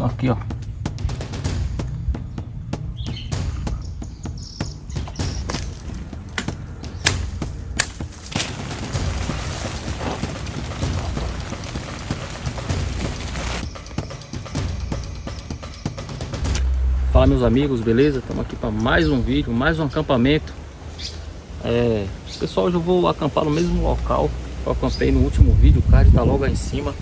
Aqui, ó. Fala, meus amigos, beleza? Estamos aqui para mais um vídeo, mais um acampamento. Pessoal, hoje eu vou acampar no mesmo local que eu acampei no último vídeo. O card tá logo aí em cima,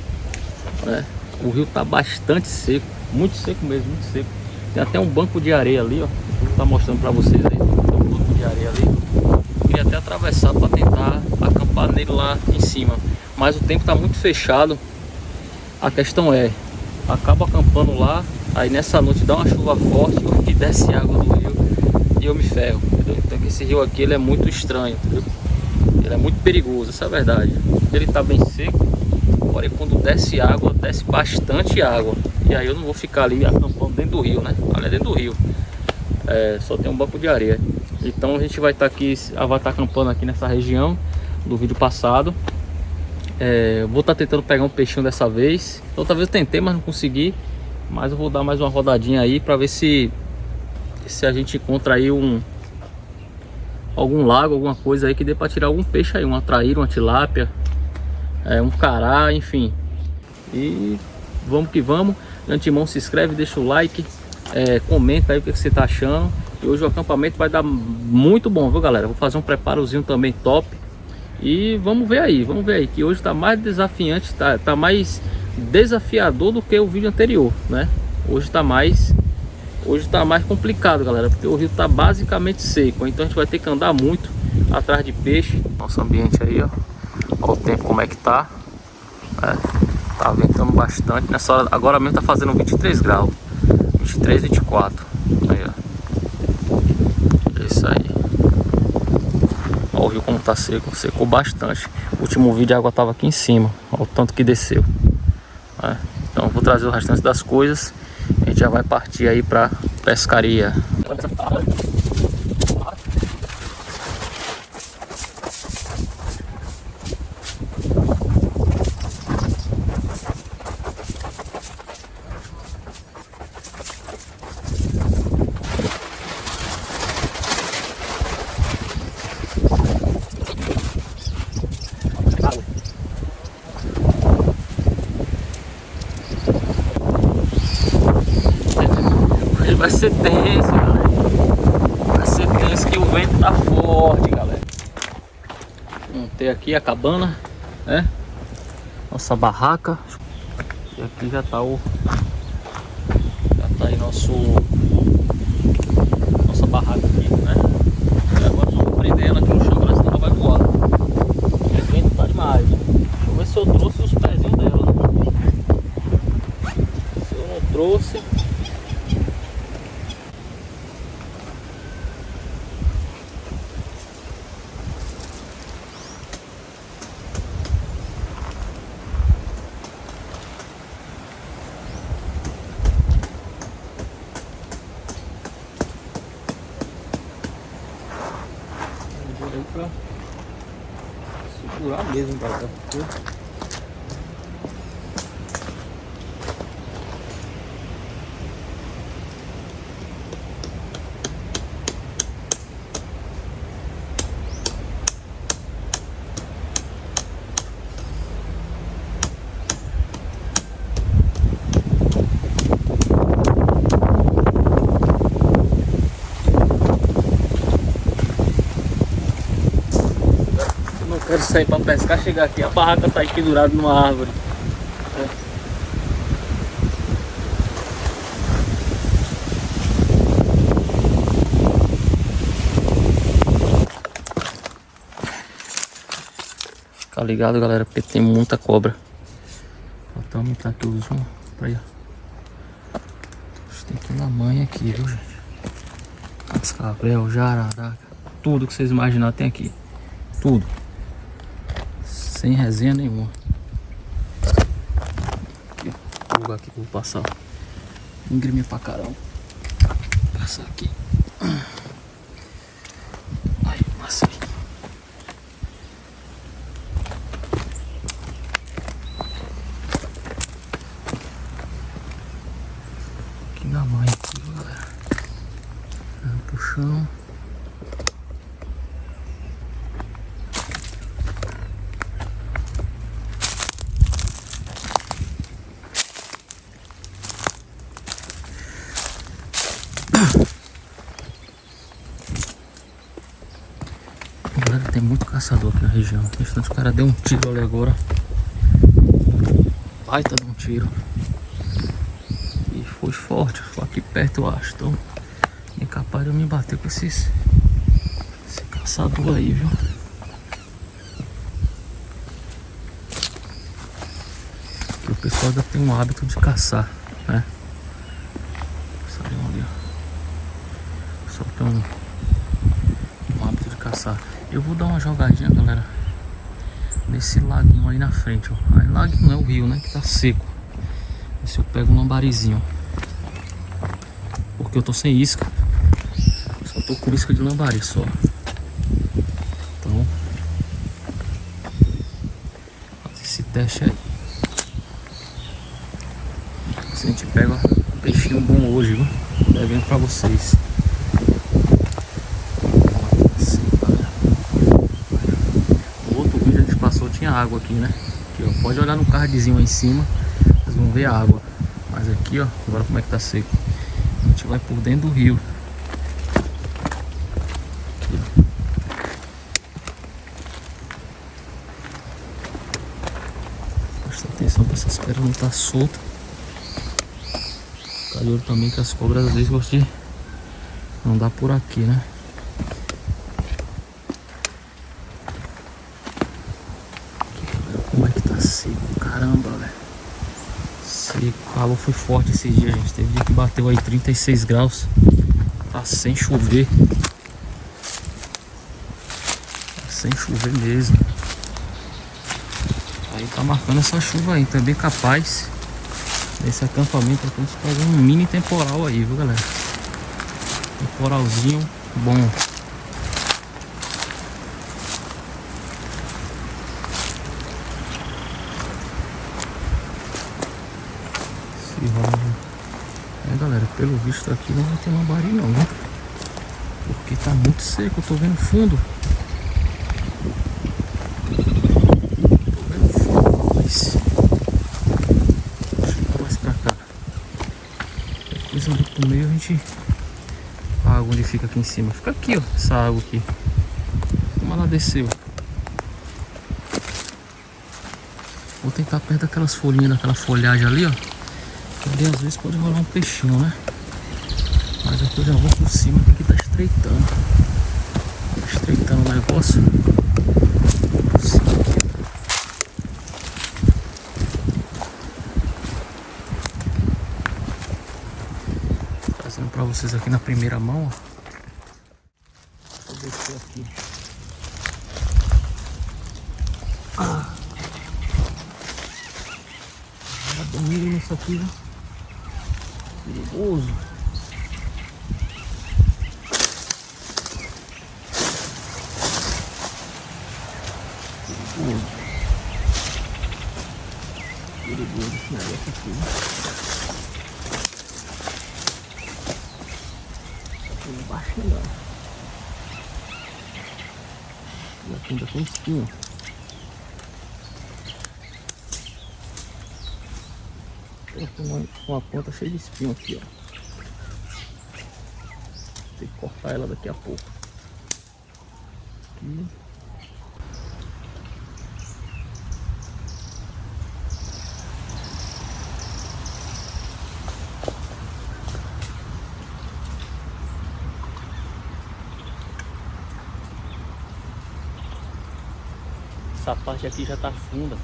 né? O rio tá bastante seco, muito seco mesmo, muito seco. Tem até um banco de areia ali, ó. Vou estar mostrando para vocês aí. Tem um banco de areia ali. Eu queria até atravessar para tentar acampar nele lá em cima, mas o tempo tá muito fechado. A questão é, acabo acampando lá, aí nessa noite dá uma chuva forte e desce água do rio e eu me ferro, entendeu? Então esse rio aqui ele é muito estranho, entendeu? Ele é muito perigoso, essa é a verdade. Ele tá bem seco, porém quando desce água, desce bastante água. E aí eu não vou ficar ali acampando dentro do rio, né? Ali é dentro do rio. Só tem um banco de areia. Então a gente vai estar aqui, vai estar acampando aqui nessa região do vídeo passado. Vou estar tentando pegar um peixinho dessa vez. Outra vez eu tentei, mas não consegui. Mas eu vou dar mais uma rodadinha aí para ver se a gente encontra aí algum lago, alguma coisa aí que dê para tirar algum peixe aí, uma traíra, uma tilápia, um cará, enfim. E vamos que vamos. De antemão, se inscreve, deixa o like, comenta aí o que você tá achando. E hoje o acampamento vai dar muito bom, viu, galera? Vou fazer um preparozinho também top. E vamos ver aí, que hoje tá mais desafiante, tá mais desafiador do que o vídeo anterior, né? Hoje tá mais complicado, galera, porque o rio tá basicamente seco, então a gente vai ter que andar muito atrás de peixe. Nosso ambiente aí, ó. Olha o tempo como é que tá. Tá ventando bastante. Nessa hora, agora mesmo tá fazendo 23 graus. 23, 24. Aí, ó. É isso aí. Olha o rio como tá seco. Secou bastante. O último vídeo a água tava aqui em cima. Olha o tanto que desceu. Então vou trazer o restante das coisas. A gente já vai partir aí pra pescaria. Vai ser tenso, galera. Vai ser tenso que o vento tá forte, galera. Montei aqui a cabana, né? Nossa barraca. E aqui já tá aí nossa barraca aqui, né? E agora vamos prender ela aqui no chão, senão ela vai voar. O vento tá demais. Deixa eu ver se eu trouxe os pezinhos dela, né? Se eu não trouxe, pra segurar mesmo, galera. Quero sair para pescar, chegar aqui, a barraca tá aí pendurada numa árvore. Fica ligado, galera, porque tem muita cobra. Vou aumentar aqui o zoom pra aí. Tem toda a manha aqui, viu, gente? Cascavel, jararaca, tudo que vocês imaginar tem aqui. Tudo. Sem resenha nenhuma. Aqui, ó. O lugar aqui que eu vou passar. Ingreminha pra caramba. Vou passar aqui. Aí, passei. caçador aqui na região. Os caras deu um tiro ali agora. Baita de um tiro. E foi forte, foi aqui perto eu acho. Então é capaz de eu me bater com esse caçador aí, viu? Porque o pessoal ainda tem um hábito de caçar, né? Sabe ali, ó. O pessoal tem um hábito de caçar. Eu vou dar uma jogadinha, galera, nesse laguinho aí na frente, ó. Aí laguinho não é o rio, né? Que tá seco. Ver se eu pego um lambarizinho. Porque eu tô sem isca. Só tô com isca de lambari só. Então, fazer esse teste aí. Se a gente pega um peixinho bom hoje, viu? Devendo pra vocês. No outro vídeo a gente passou, tinha água aqui, né? Aqui, ó, pode olhar no cardzinho aí em cima, vocês vão ver a água. Mas aqui, ó, agora como é que tá seco. A gente vai por dentro do rio. Aqui, ó. Presta atenção pra essas pedras não tá solta. Fica de olho também que as cobras às vezes gostam de andar por aqui, né? Como é que tá seco, caramba, velho. Seco, o calor foi forte esse dia, gente. Teve dia que bateu aí 36 graus. Tá sem chover. Tá sem chover mesmo. Aí tá marcando essa chuva aí. Também capaz desse acampamento aqui a gente fazer um mini temporal aí, viu, galera? Temporalzinho bom. Galera, pelo visto aqui não vai ter lambari não, né? Porque tá muito seco, eu tô vendo fundo. Tô vendo fundo, mas chega mais pra cá. Depois ali pro meio a gente... A água onde fica aqui em cima. Fica aqui, ó, essa água aqui. Como ela desceu. Vou tentar perto daquelas folhinhas, daquela folhagem ali, ó. Ali às vezes pode rolar um peixinho, né? Mas aqui eu já vou por cima, que aqui tá estreitando. Tá estreitando o negócio. Trazendo pra vocês aqui na primeira mão, ó. Vou descer aqui. Já dormiram nisso aqui, né? Perigoso. Perigoso esse negócio aqui, né? Aqui embaixo não. E aqui ainda tem espinho. Tem uma ponta cheia de espinho aqui, ó. Tem que cortar ela daqui a pouco. Aqui. Essa parte aqui já tá funda.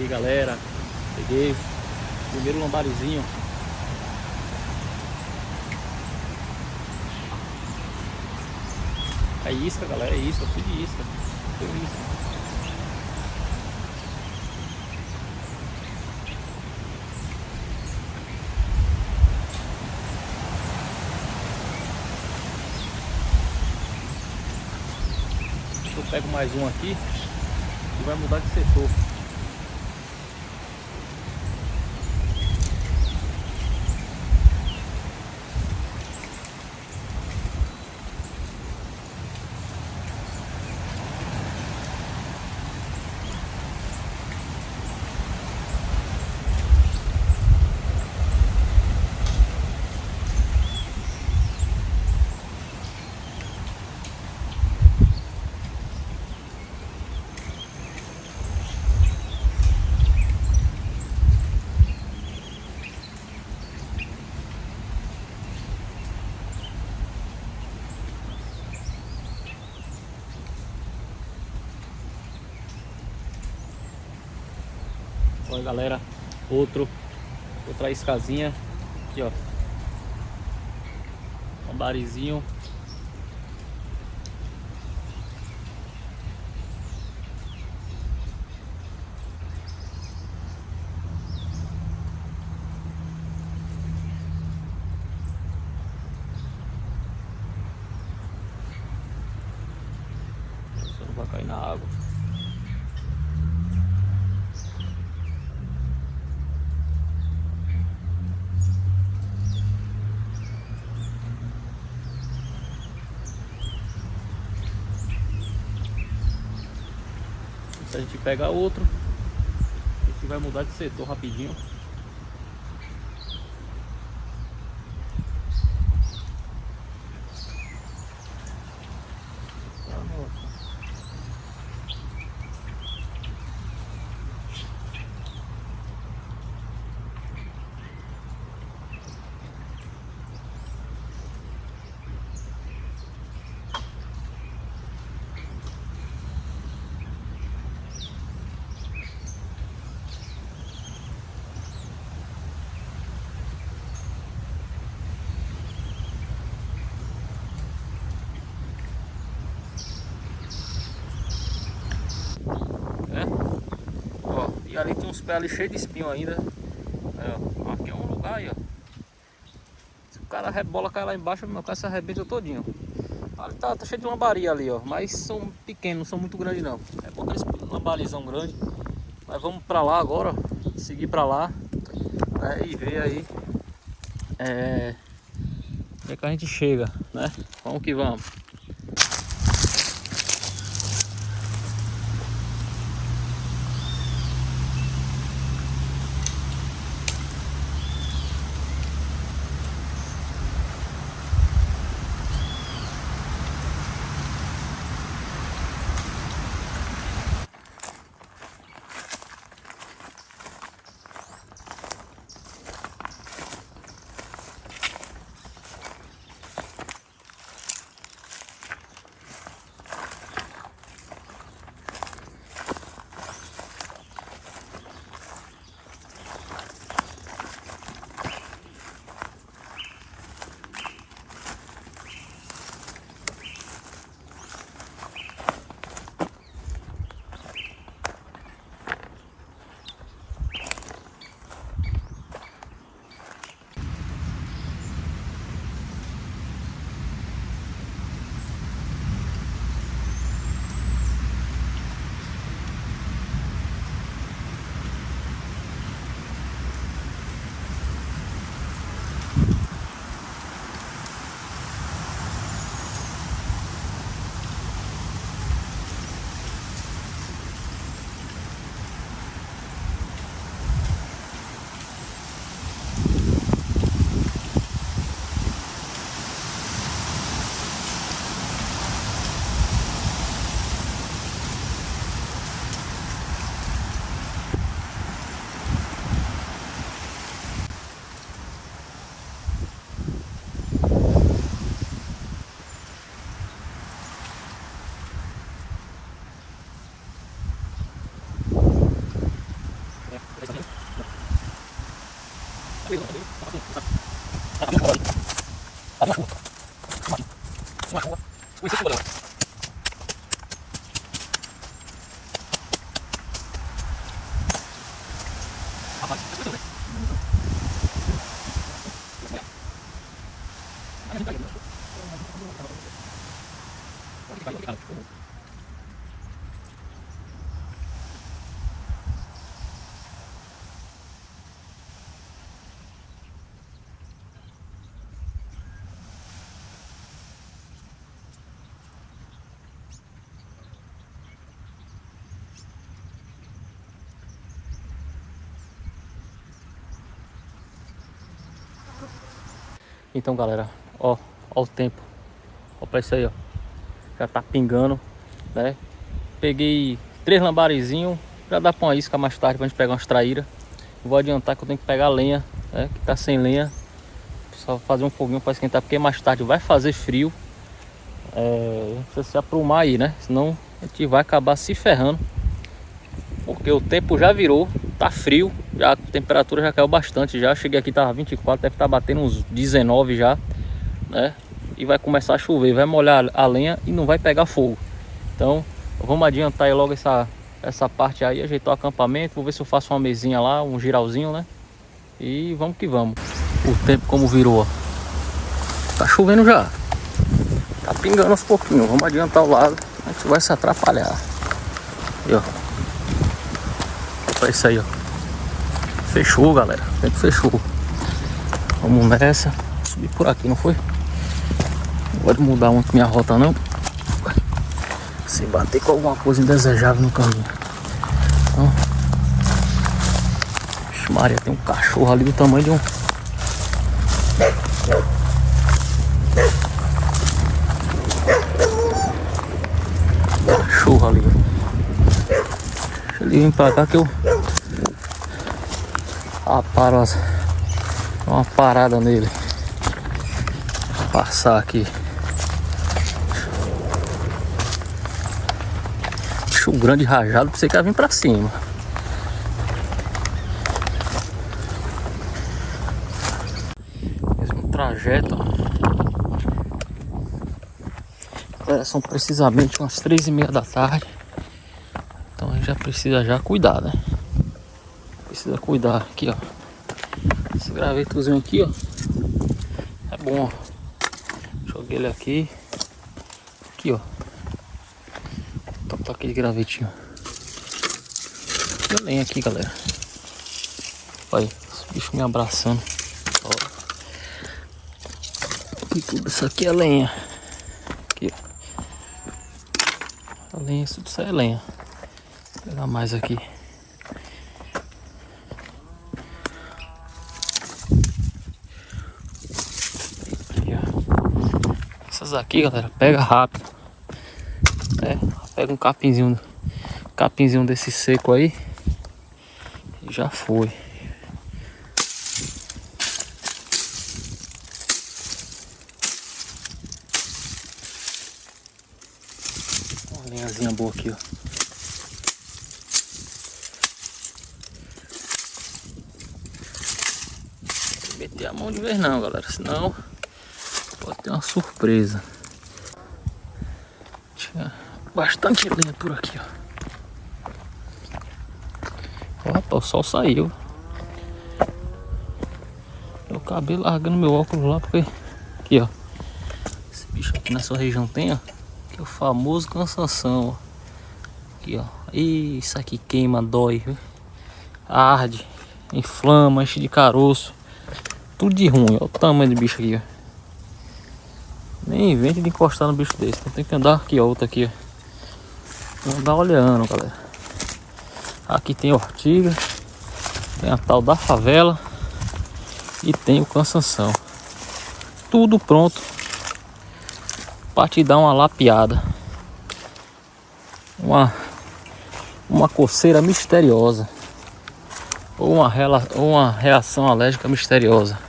aqui, galera. Peguei o primeiro lambarizinho. É isca, galera, é isca, tudo de isca. Tudo isca. Eu pego mais um aqui e vai mudar de setor. Olha, galera, outra iscazinha aqui, ó, lambarizinho. Só não vai cair na água. Se a gente pegar outro, a gente vai mudar de setor rapidinho. Ó, e ali tem uns pés ali cheios de espinho ainda. Aí, ó, aqui é um lugar aí, ó. Se o cara rebola, cai lá embaixo, meu cara se arrebenta todinho. Ali tá cheio de lambaria ali, ó. Mas são pequenos, não são muito grandes não. É bom aqueles lambarizão grande. Mas vamos pra lá agora, seguir pra lá, né, e ver aí onde é que a gente chega, né? Vamos que vamos. Então, galera, ó o tempo. Ó pra isso aí, ó. Já tá pingando, né? Peguei 3 lambarizinhos. Já dá pra uma isca mais tarde pra gente pegar umas traíras. Vou adiantar que eu tenho que pegar lenha, né? Que tá sem lenha. Só fazer um foguinho pra esquentar, porque mais tarde vai fazer frio. Precisa se aprumar aí, né? Senão a gente vai acabar se ferrando. Porque o tempo já virou, tá frio. Já, a temperatura já caiu bastante já. Cheguei aqui, tava 24, deve estar batendo uns 19 já, né? E vai começar a chover, vai molhar a lenha e não vai pegar fogo. Então vamos adiantar aí logo essa parte aí, ajeitar o acampamento. Vou ver se eu faço uma mesinha lá, um giralzinho, né? E vamos que vamos. O tempo como virou, ó. Tá chovendo já. Tá pingando aos pouquinhos. Vamos adiantar o lado, a gente vai se atrapalhar. E ó, é isso aí, ó. Fechou, galera. O tempo fechou. Vamos nessa. Subir por aqui, não foi? Não pode mudar muito minha rota, não. Se bater com alguma coisa indesejável no caminho. Então, vixe Maria, tem um cachorro ali do tamanho de um... cachorro ali. Deixa ele vir pra cá que eu... uma parada nele. Vou passar aqui. Bicho grande rajado, pra você que vai vir pra cima. Mesmo trajeto, ó. São precisamente umas 3h30 da tarde. Então a gente já precisa já cuidar, né? Precisa cuidar aqui, ó. Esse gravetozinho aqui, ó, é bom, ó. Joguei ele aqui. Aqui, ó. Tá aquele gravetinho. Tem lenha aqui, galera. Olha, os bichos me abraçando. Ó. E tudo isso aqui é lenha. Aqui, ó. A lenha, tudo isso aí é lenha. Vou pegar mais aqui. Essas aqui, galera, pega rápido. Pega um capinzinho desse seco aí e já foi. Uma linhazinha boa aqui, ó. Não meter a mão de vez não, galera, senão pode ter uma surpresa. Tinha bastante lenha por aqui, ó. Opa, o sol saiu. Eu acabei largando meu óculos lá porque... Aqui, ó. Esse bicho aqui na sua região tem, ó. Que é o famoso cansanção, ó. Aqui, ó. Ih, isso aqui queima, dói, viu? Arde, inflama, enche de caroço. Tudo de ruim, ó. O tamanho do bicho aqui, ó. Nem invente de encostar no bicho desse. Então tem que andar aqui, ó. Outro aqui, ó. Vou andar olhando, galera. Aqui tem ortiga. Tem a tal da favela. E tem o cansanção. Tudo pronto pra te dar uma lapiada. Uma coceira misteriosa. Ou uma reação alérgica misteriosa.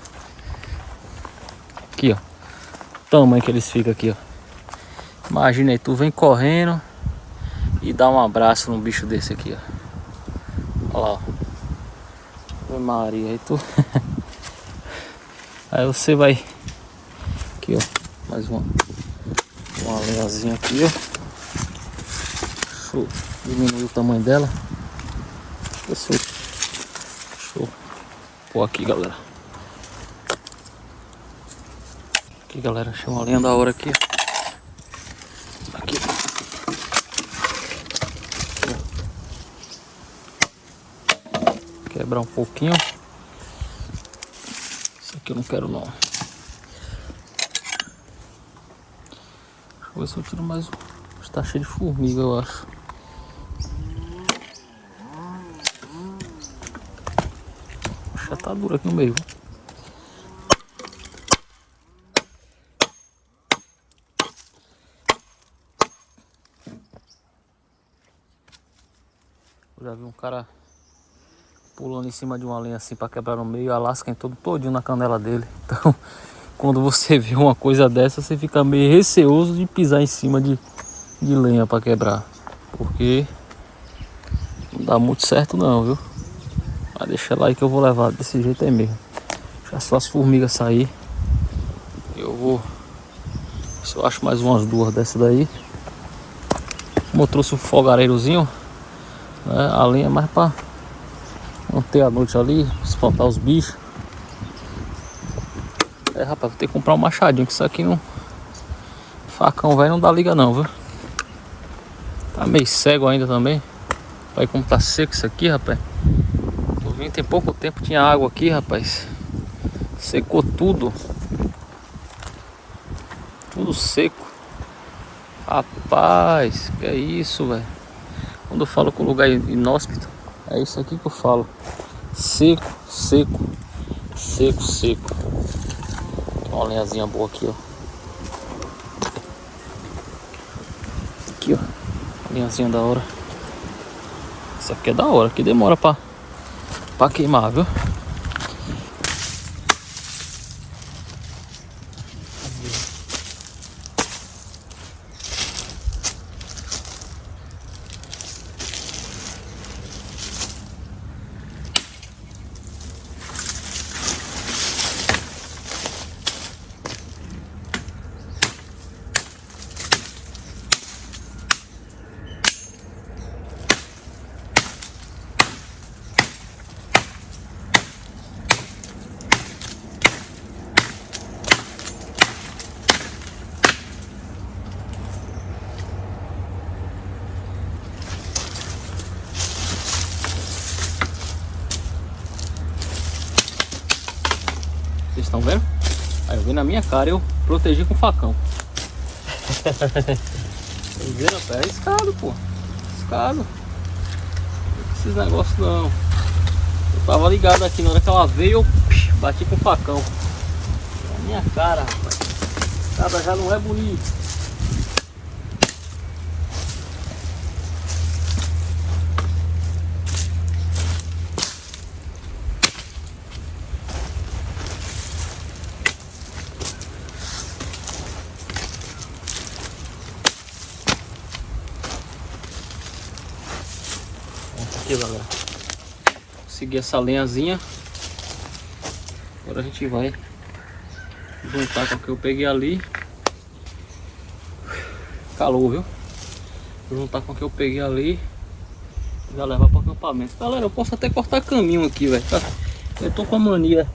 Aqui, ó. O tamanho que eles ficam aqui, ó. Imagina aí, tu vem correndo e dá um abraço num bicho desse aqui, ó. Olha lá, ó. Maria, aí tu... Aí você vai... Aqui, ó. Mais uma Uma lenhazinha aqui, ó. Deixa eu diminuir o tamanho dela. Deixa eu pôr aqui, galera. Aqui, galera, achei uma lenha da hora aqui. Aqui. Quebrar um pouquinho. Isso aqui eu não quero não. Deixa eu ver se eu tiro mais um. Está cheio de formiga, eu acho. Já tá duro aqui no meio. Eu já vi um cara pulando em cima de uma lenha assim para quebrar no meio, a lasca em todo todinho na canela dele. Então, quando você vê uma coisa dessa, você fica meio receoso de pisar em cima de lenha para quebrar, porque não dá muito certo não, viu? Mas deixa lá aí que eu vou levar desse jeito aí mesmo. Já só as formigas sair, eu vou, se eu acho mais umas duas dessa daí. Como eu trouxe o fogareirozinho, né, a lenha é mais para manter a noite ali, espantar os bichos. É, rapaz, vou ter que comprar um machadinho, que isso aqui não... Facão velho não dá liga não, viu? Tá meio cego ainda também. Olha como tá seco isso aqui, rapaz. Tô vendo, tem pouco tempo, tinha água aqui, rapaz. Secou tudo. Tudo seco. Rapaz, que é isso, velho. Quando eu falo que o lugar é inóspito, é isso aqui que eu falo. Seco, seco, seco, seco. Tem uma lenhazinha boa aqui, ó. Aqui, ó. Lenhazinha da hora. Isso aqui é da hora, que demora pra queimar, viu? Vocês estão vendo? Aí eu vi na minha cara, eu protegi com facão. Tá vendo? É arriscado, pô. Arriscado. Não tem esses negócios não. Eu tava ligado aqui, na hora que ela veio, eu bati com facão. Na minha cara, rapaz. Nada já não é bonito. Aqui, galera, seguir essa lenhazinha. Agora a gente vai juntar com o que eu peguei ali. Calor, viu? Vou juntar com o que eu peguei ali e já levar para o acampamento. Galera, eu posso até cortar caminho aqui, velho. Eu tô com a mania.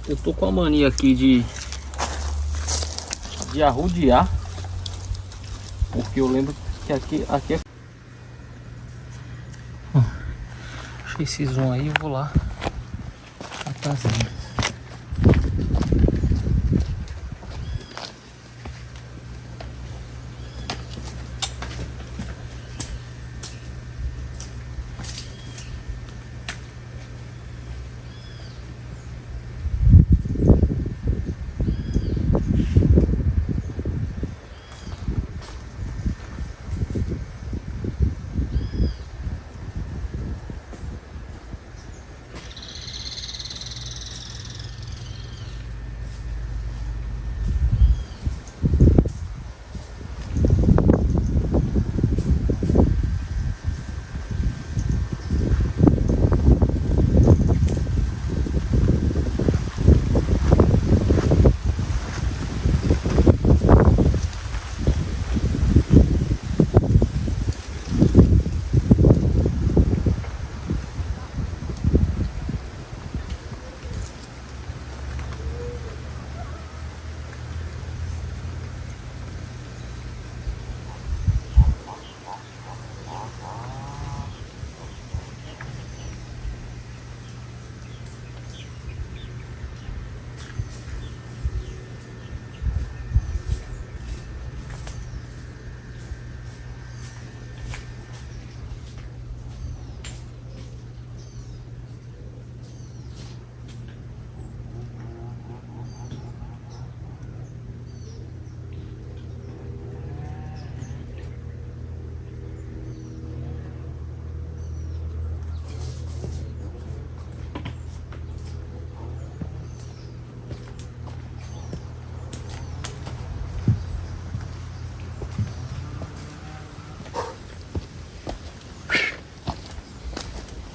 Eu tô com a mania aqui de arrodear. Porque eu lembro que aqui é... Achei esse zoom aí, eu vou lá atrás.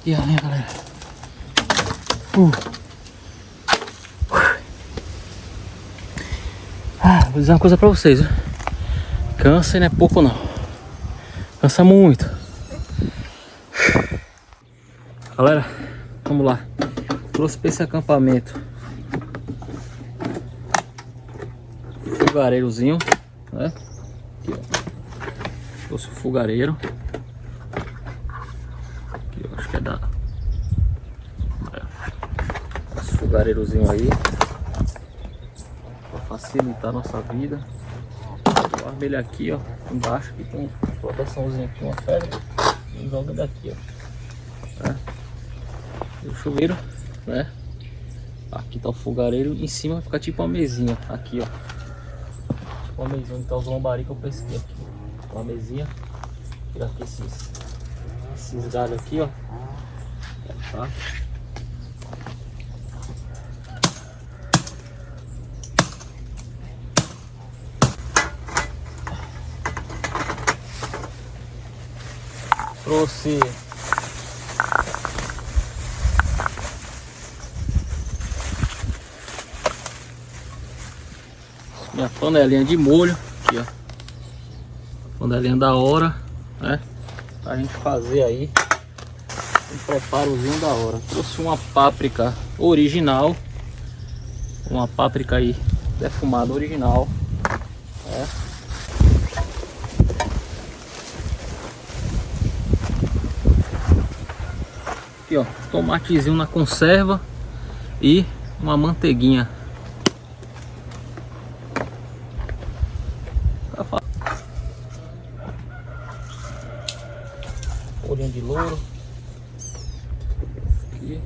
E aí, né, galera? Vou dizer uma coisa pra vocês, viu? Cansa e não é pouco não. Cansa muito. Galera, vamos lá. Trouxe pra esse acampamento fogareirozinho, né? Aqui, ó. Trouxe o fogareiro. Aqui, ó, acho que é da... Esse fogareirozinho aí, pra facilitar a nossa vida. Eu armei ele aqui, ó. Embaixo aqui tem uma proteçãozinha aqui, uma pedra. E joga daqui, ó. E o chuveiro, né? Aqui tá o fogareiro. Em cima vai ficar tipo uma mesinha. Aqui, ó. Tipo uma mesinha onde tá os lambari que eu pesquei aqui. Uma mesinha. Tirar aqui esses galhos aqui, ó. Tá? Trouxe minha panelinha de molho aqui, ó. Panelinha da hora, né? Pra gente fazer aí um preparozinho da hora. Trouxe uma páprica original, uma páprica aí defumada original, né? Aqui, ó, tomatezinho na conserva e uma manteiguinha. Olhinho de louro. Aqui.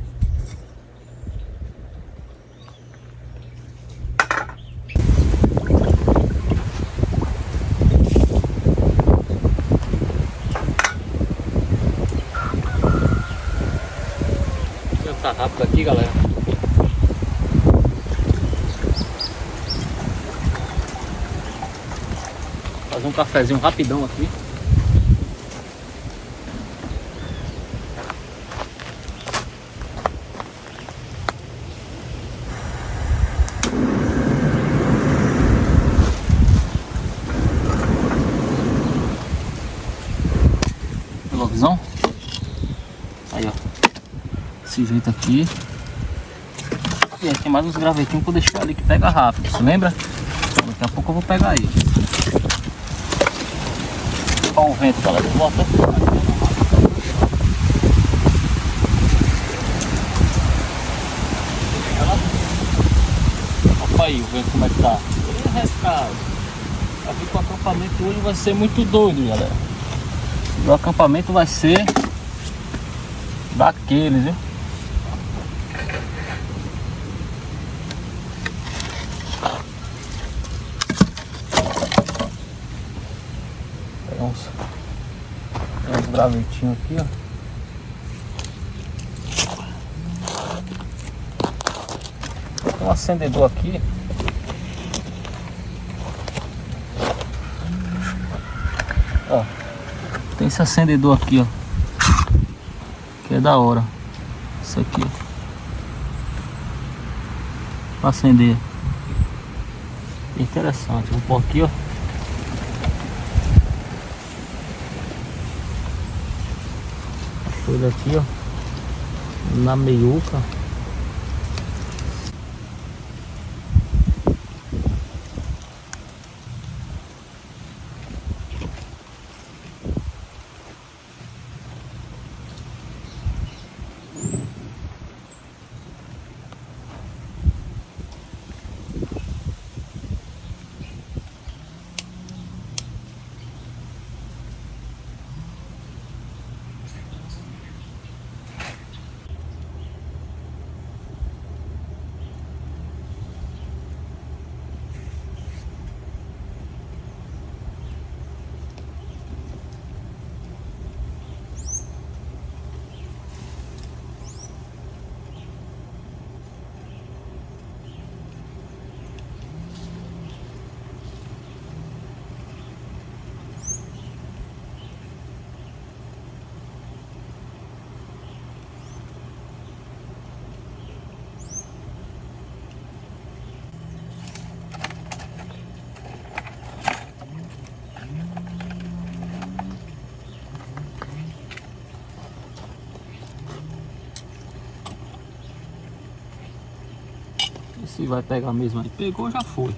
Tá rápido aqui, galera. Fazer um cafezinho rapidão aqui. Televisão. Aí, ó. Desse jeito aqui. E aí tem mais uns gravetinhos que eu deixei ali que pega rápido, você lembra? Daqui a pouco eu vou pegar aí. Olha o vento, galera. Eu vou até olha aí o vento como é que tá. Eu vi que o acampamento hoje vai ser muito doido, galera. O acampamento vai ser daqueles, viu? Tem uns gravetinhos aqui, ó. Tem um acendedor aqui. Ó, tem esse acendedor aqui, ó, que é da hora. Isso aqui, ó, pra acender. Interessante. Vou pôr aqui, ó. Ele aqui, ó, na meiuca. se vai pegar mesmo aí. Pegou, já foi.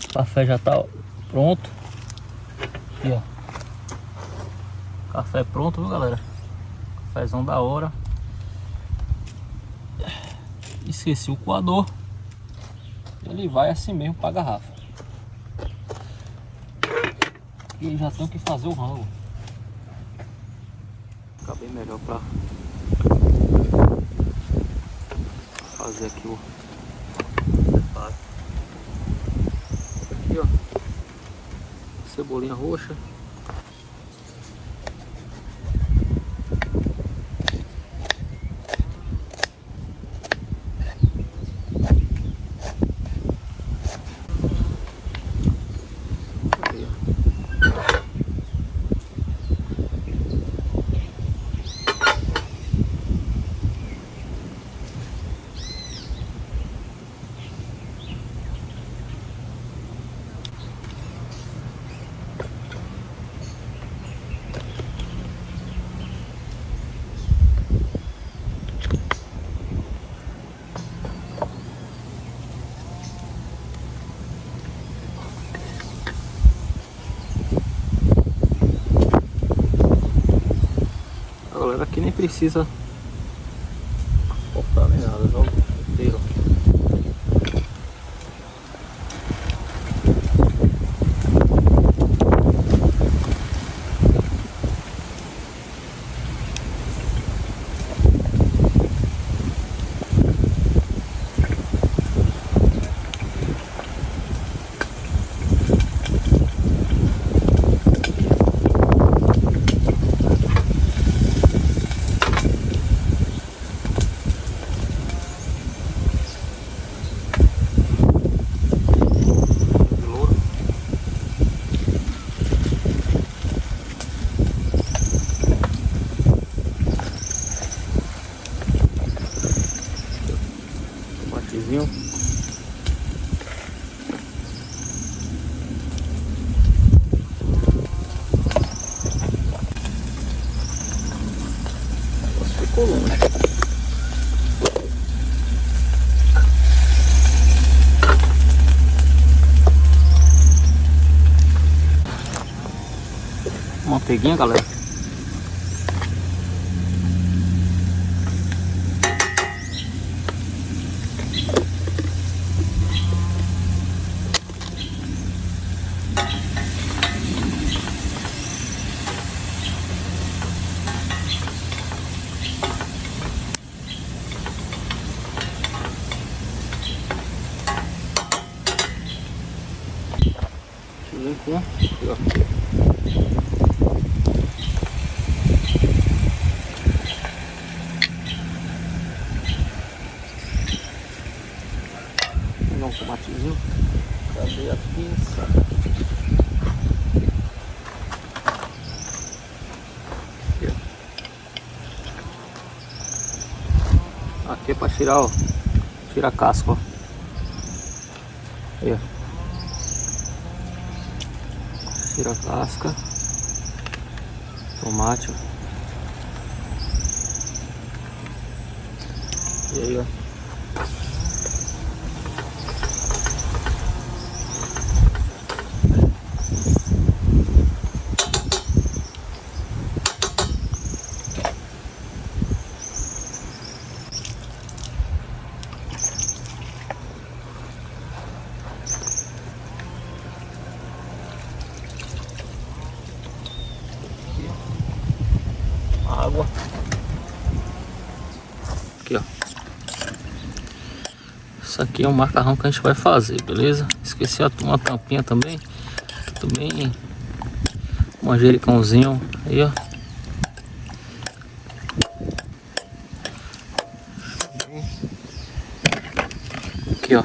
O café já tá pronto. Aqui, ó. Café pronto, viu, galera? Cafézão da hora. Esqueci o coador. Ele vai assim mesmo pra garrafa. E já tenho que fazer o rango. Fica bem melhor pra fazer aqui o preparo. Aqui, ó. Cebolinha roxa. Galera, aqui nem precisa cortar nem nada, joga inteiro. Tomatezinho. Ficou longe. Manteiguinha, galera. Com aqui, ó. Pegar um tomatezinho. Cadê a pinça? Aqui, ó. Aqui é pra tirar, ó. Tira a casca, ó. Aí, ó. Tira a casca, tomate, ó. E aí, ó. Água. Aqui, ó. Isso aqui é o macarrão que a gente vai fazer, beleza? Esqueci uma tampinha também. Também um manjericãozinho aí, ó. Aqui, ó.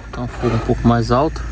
Então fogo um pouco mais alto.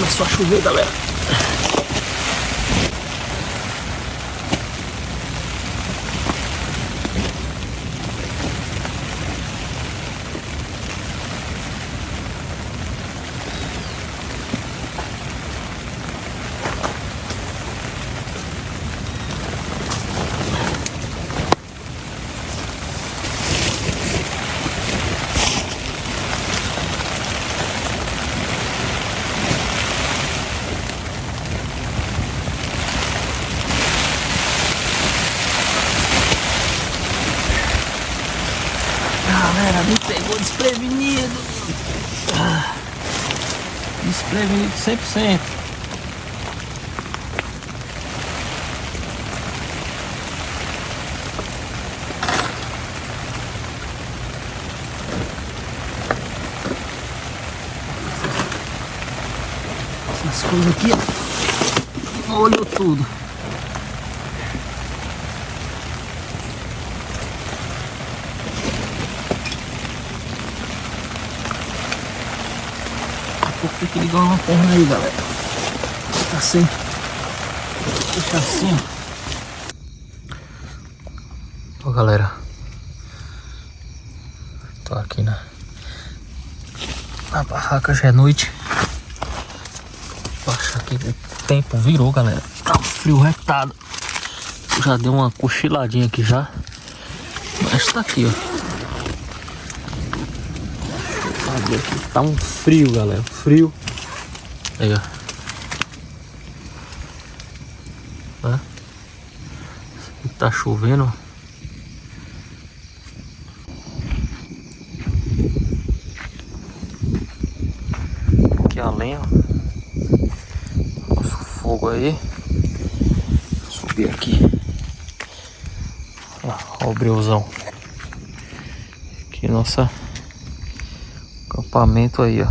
Começou a chover, galera. Galera, me pegou desprevenido. Desprevenido 100%. Essas coisas aqui, ó, molhou tudo. Tem que ligar uma perna aí, galera. Tá sem. Deixa assim, ó. Ó, galera. Tô aqui na barraca, já é noite. Acho que o tempo virou, galera. Tá um frio retado. Já deu uma cochiladinha aqui já. Mas tá aqui, ó. Tá um frio, galera. Frio. Aí, ó. Tá? Tá chovendo. Aqui a lenha. Nosso fogo aí. Vou subir aqui. Ó o breuzão. Aqui nossa acampamento aí, ó.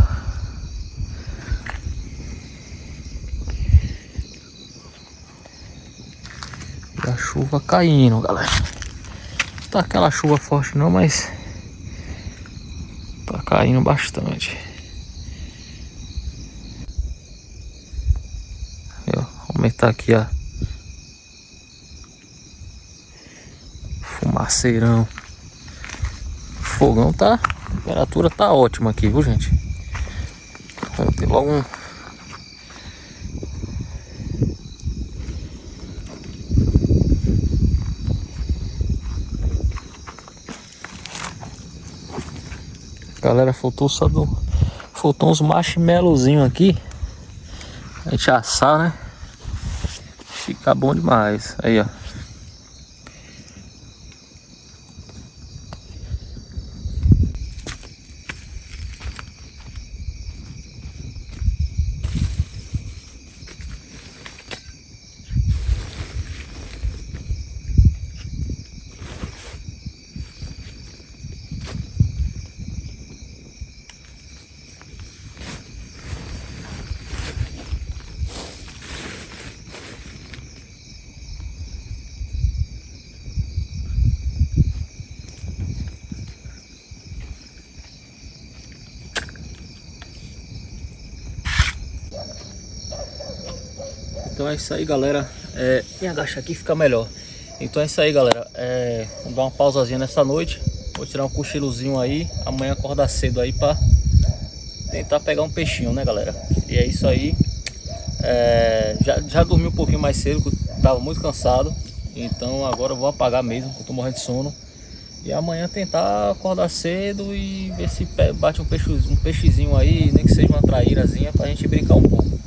E a chuva caindo, galera. Não tá aquela chuva forte não, mas tá caindo bastante. Aí, ó, aumentar aqui a fumaceirão. O fogão tá. A temperatura tá ótima aqui, viu, gente? Vai ter logo um. Galera, faltou uns marshmallowzinhos aqui. A gente assar, né? Fica bom demais. Aí, ó. Então é isso aí, galera. Me agacha aqui, fica melhor. Então é isso aí, galera. Vou dar uma pausazinha nessa noite. Vou tirar um cochilozinho aí. Amanhã acordar cedo aí pra tentar pegar um peixinho, né, galera? E é isso aí. Já dormi um pouquinho mais cedo, porque eu tava muito cansado. Então agora eu vou apagar mesmo, porque eu tô morrendo de sono. E amanhã tentar acordar cedo e ver se bate um peixezinho aí, nem que seja uma traírazinha, pra gente brincar um pouco.